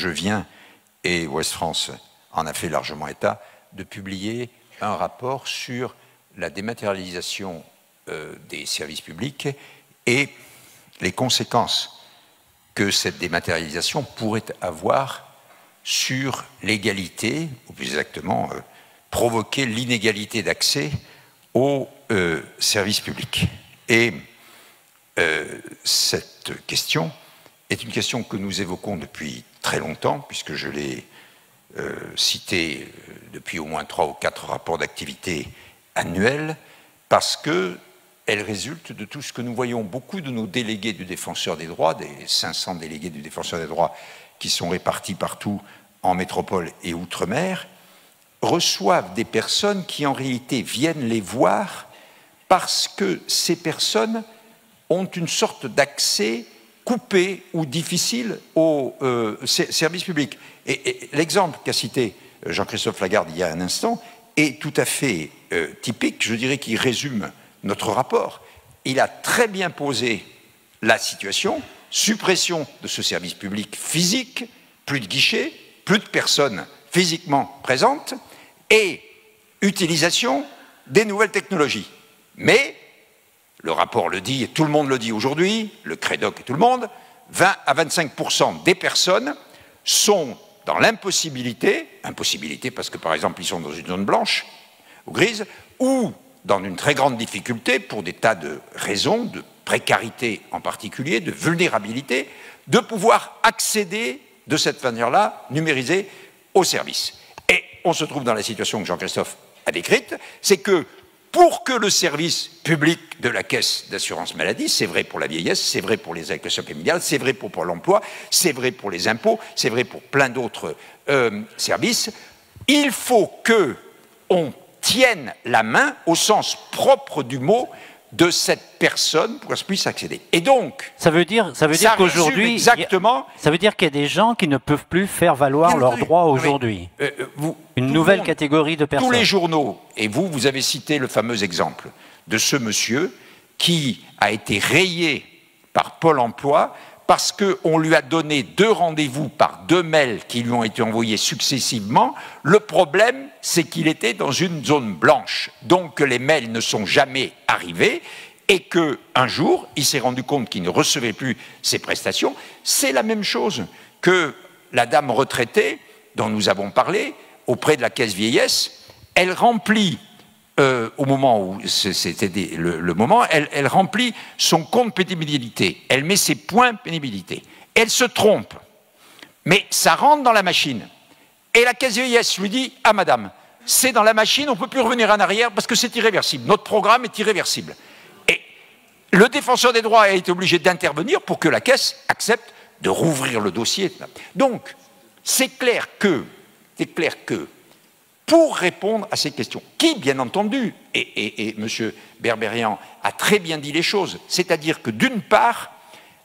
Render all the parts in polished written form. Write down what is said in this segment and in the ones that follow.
je viens, et Ouest France en a fait largement état, de publier un rapport sur la dématérialisation des services publics et les conséquences que cette dématérialisation pourrait avoir sur l'égalité, ou plus exactement provoquer l'inégalité d'accès aux services publics. Et cette question est une question que nous évoquons depuis très longtemps, puisque je l'ai citée depuis au moins 3 ou 4 rapports d'activité annuels, parce qu'elle résulte de tout ce que nous voyons. Beaucoup de nos délégués du Défenseur des droits, des 500 délégués du Défenseur des droits qui sont répartis partout en métropole et outre-mer, reçoivent des personnes qui en réalité viennent les voir parce que ces personnes ont une sorte d'accès coupé ou difficile aux services publics. Et l'exemple qu'a cité Jean-Christophe Lagarde il y a un instant est tout à fait typique, je dirais qu'il résume notre rapport. Il a très bien posé la situation, suppression de ce service public physique, plus de guichets, plus de personnes physiquement présentes, et utilisation des nouvelles technologies. Mais, le rapport le dit, et tout le monde le dit aujourd'hui, le CREDOC et tout le monde, 20 à 25% des personnes sont dans l'impossibilité, impossibilité parce que par exemple ils sont dans une zone blanche ou grise, ou dans une très grande difficulté pour des tas de raisons, de précarité en particulier, de vulnérabilité, de pouvoir accéder de cette manière-là, numérisée, aux services. Et on se trouve dans la situation que Jean-Christophe a décrite, c'est que pour que le service public de la caisse d'assurance maladie, c'est vrai pour la vieillesse, c'est vrai pour les allocations familiales, c'est vrai pour l'emploi, c'est vrai pour les impôts, c'est vrai pour plein d'autres services, il faut qu'on tienne la main au sens propre du mot de cette personne pour qu'elle puisse accéder. Et donc, ça veut dire qu'aujourd'hui, exactement, ça veut dire qu'il y a des gens qui ne peuvent plus faire valoir leurs droits aujourd'hui. Une nouvelle catégorie de personnes. Tous les journaux, et vous avez cité le fameux exemple de ce monsieur qui a été rayé par Pôle emploi parce qu'on lui a donné 2 rendez-vous par 2 mails qui lui ont été envoyés successivement. Le problème, c'est qu'il était dans une zone blanche, donc que les mails ne sont jamais arrivés, et qu'un jour, il s'est rendu compte qu'il ne recevait plus ses prestations. C'est la même chose que la dame retraitée, dont nous avons parlé, auprès de la caisse vieillesse. Elle remplit, au moment où c'était le moment, elle remplit son compte pénibilité. Elle met ses points pénibilité. Elle se trompe, mais ça rentre dans la machine. Et la caisse vieillesse lui dit « Ah madame, c'est dans la machine, on ne peut plus revenir en arrière parce que c'est irréversible. Notre programme est irréversible. » Et le Défenseur des droits a été obligé d'intervenir pour que la caisse accepte de rouvrir le dossier. Donc, c'est clair que pour répondre à ces questions, qui, bien entendu, et M. Berberian a très bien dit les choses, c'est-à-dire que d'une part,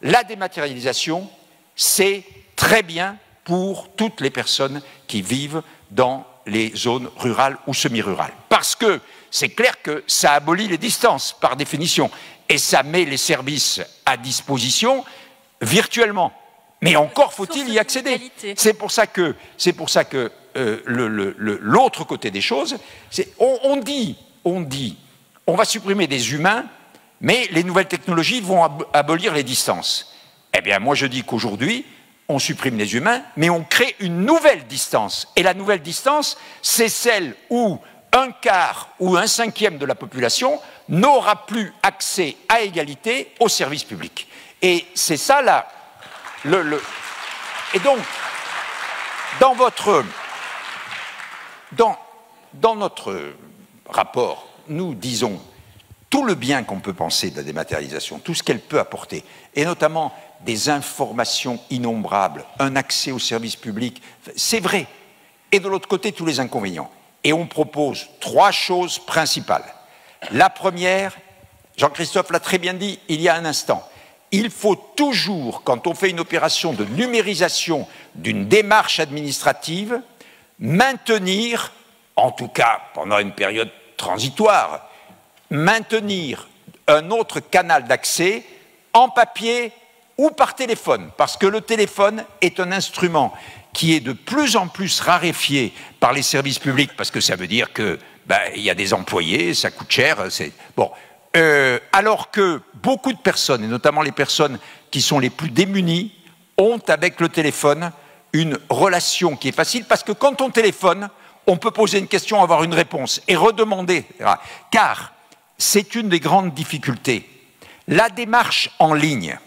la dématérialisation, c'est très bien pour toutes les personnes qui vivent dans les zones rurales ou semi-rurales. Parce que c'est clair que ça abolit les distances, par définition, et ça met les services à disposition virtuellement. Mais encore faut-il y accéder. C'est pour ça que l'autre côté des choses, on dit, on va supprimer des humains, mais les nouvelles technologies vont abolir les distances. Eh bien, moi je dis qu'aujourd'hui, on supprime les humains, mais on crée une nouvelle distance. Et la nouvelle distance, c'est celle où 1/4 ou 1/5 de la population n'aura plus accès à égalité aux services publics. Et c'est ça là. Et donc, dans notre rapport, nous disons tout le bien qu'on peut penser de la dématérialisation, tout ce qu'elle peut apporter, et notamment des informations innombrables, un accès aux services publics, c'est vrai. Et de l'autre côté, tous les inconvénients. Et on propose 3 choses principales. La première, Jean-Christophe l'a très bien dit il y a un instant, il faut toujours, quand on fait une opération de numérisation d'une démarche administrative, maintenir, en tout cas pendant une période transitoire, maintenir un autre canal d'accès en papier ou par téléphone, parce que le téléphone est un instrument qui est de plus en plus raréfié par les services publics, parce que ça veut dire que il y a des employés, ça coûte cher, bon. Alors que beaucoup de personnes, et notamment les personnes qui sont les plus démunies, ont avec le téléphone une relation qui est facile, parce que quand on téléphone, on peut poser une question, avoir une réponse, et redemander, etc. Car c'est une des grandes difficultés. La démarche en ligne,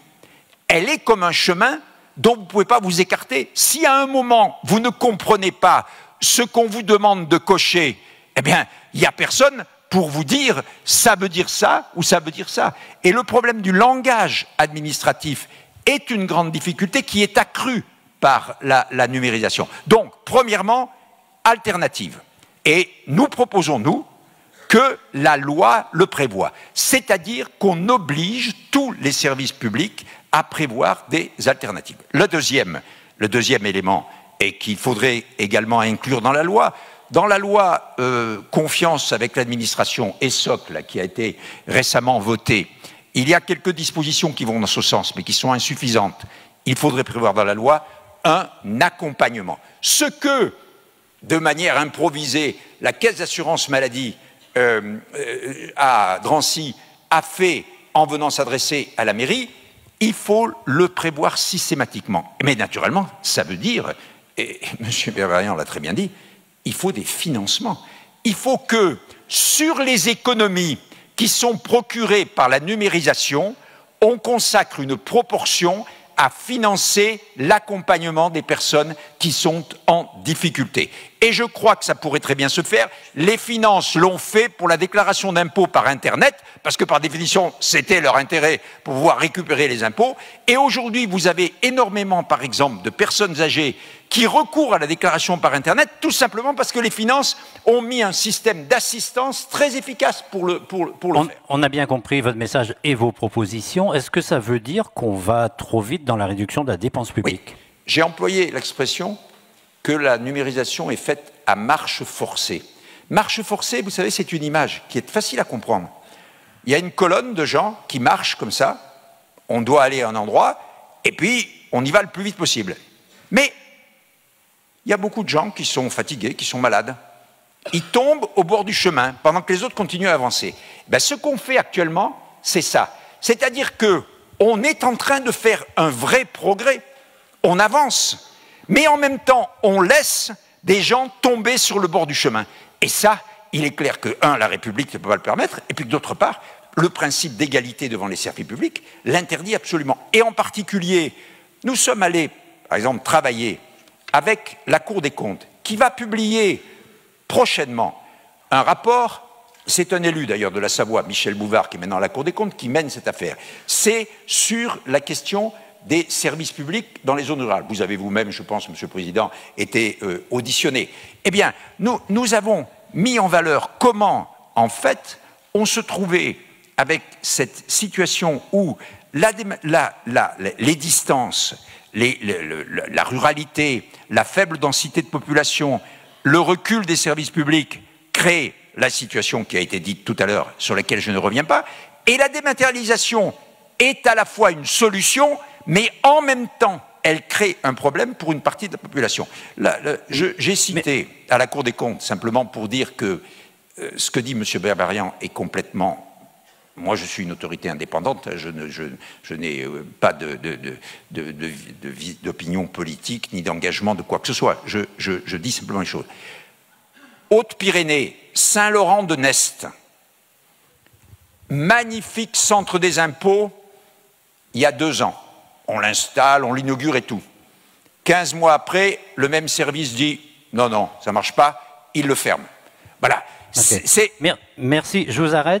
elle est comme un chemin dont vous ne pouvez pas vous écarter. Si à un moment, vous ne comprenez pas ce qu'on vous demande de cocher, eh bien, il n'y a personne pour vous dire ça veut dire ça ou ça veut dire ça. Et le problème du langage administratif est une grande difficulté qui est accrue par la numérisation. Donc, premièrement, alternative. Et nous proposons, nous, que la loi le prévoit. C'est-à-dire qu'on oblige tous les services publics à prévoir des alternatives. Le deuxième élément, et qu'il faudrait également inclure dans la loi Confiance avec l'administration ESSOC, là, qui a été récemment votée, il y a quelques dispositions qui vont dans ce sens, mais qui sont insuffisantes. Il faudrait prévoir dans la loi un accompagnement. Ce que, de manière improvisée, la Caisse d'assurance maladie à Drancy a fait en venant s'adresser à la mairie, il faut le prévoir systématiquement. Mais naturellement, ça veut dire, et M. Berberian l'a très bien dit, il faut des financements. Il faut que, sur les économies qui sont procurées par la numérisation, on consacre une proportion à financer l'accompagnement des personnes qui sont en difficulté. Et je crois que ça pourrait très bien se faire. Les finances l'ont fait pour la déclaration d'impôts par Internet, parce que par définition, c'était leur intérêt pour pouvoir récupérer les impôts. Et aujourd'hui, vous avez énormément, par exemple, de personnes âgées qui recourent à la déclaration par Internet, tout simplement parce que les finances ont mis un système d'assistance très efficace pour le faire. On a bien compris votre message et vos propositions. Est-ce que ça veut dire qu'on va trop vite dans la réduction de la dépense publique? Oui. J'ai employé l'expression que la numérisation est faite à marche forcée. Marche forcée, vous savez, c'est une image qui est facile à comprendre. Il y a une colonne de gens qui marchent comme ça, on doit aller à un endroit, et puis on y va le plus vite possible. Mais il y a beaucoup de gens qui sont fatigués, qui sont malades. Ils tombent au bord du chemin pendant que les autres continuent à avancer. Ce qu'on fait actuellement, c'est ça. C'est-à-dire qu'on est en train de faire un vrai progrès. On avance, mais en même temps, on laisse des gens tomber sur le bord du chemin. Et ça, il est clair que, la République ne peut pas le permettre, et puis que d'autre part, le principe d'égalité devant les services publics l'interdit absolument. Et en particulier, nous sommes allés, par exemple, travailler avec la Cour des comptes, qui va publier prochainement un rapport. C'est un élu d'ailleurs de la Savoie, Michel Bouvard, qui est maintenant à la Cour des comptes, qui mène cette affaire. C'est sur la question des services publics dans les zones rurales. Vous avez vous-même, je pense, Monsieur le Président, été auditionné. Eh bien, nous avons mis en valeur comment, en fait, on se trouvait avec cette situation où les distances, la ruralité, la faible densité de population, le recul des services publics créent la situation qui a été dite tout à l'heure, sur laquelle je ne reviens pas, et la dématérialisation est à la fois une solution, mais en même temps, elle crée un problème pour une partie de la population. J'ai cité à la Cour des comptes, simplement pour dire que ce que dit M. Berberian est complètement... Moi, je suis une autorité indépendante, je n'ai pas d'opinion politique, ni d'engagement de quoi que ce soit. Je dis simplement les choses. Haute-Pyrénées, Saint-Laurent-de-Nest, magnifique centre des impôts, il y a 2 ans. On l'installe, on l'inaugure et tout. 15 mois après, le même service dit « Non, non, ça ne marche pas », il le ferme. Voilà. Okay. Merci, je vous arrête.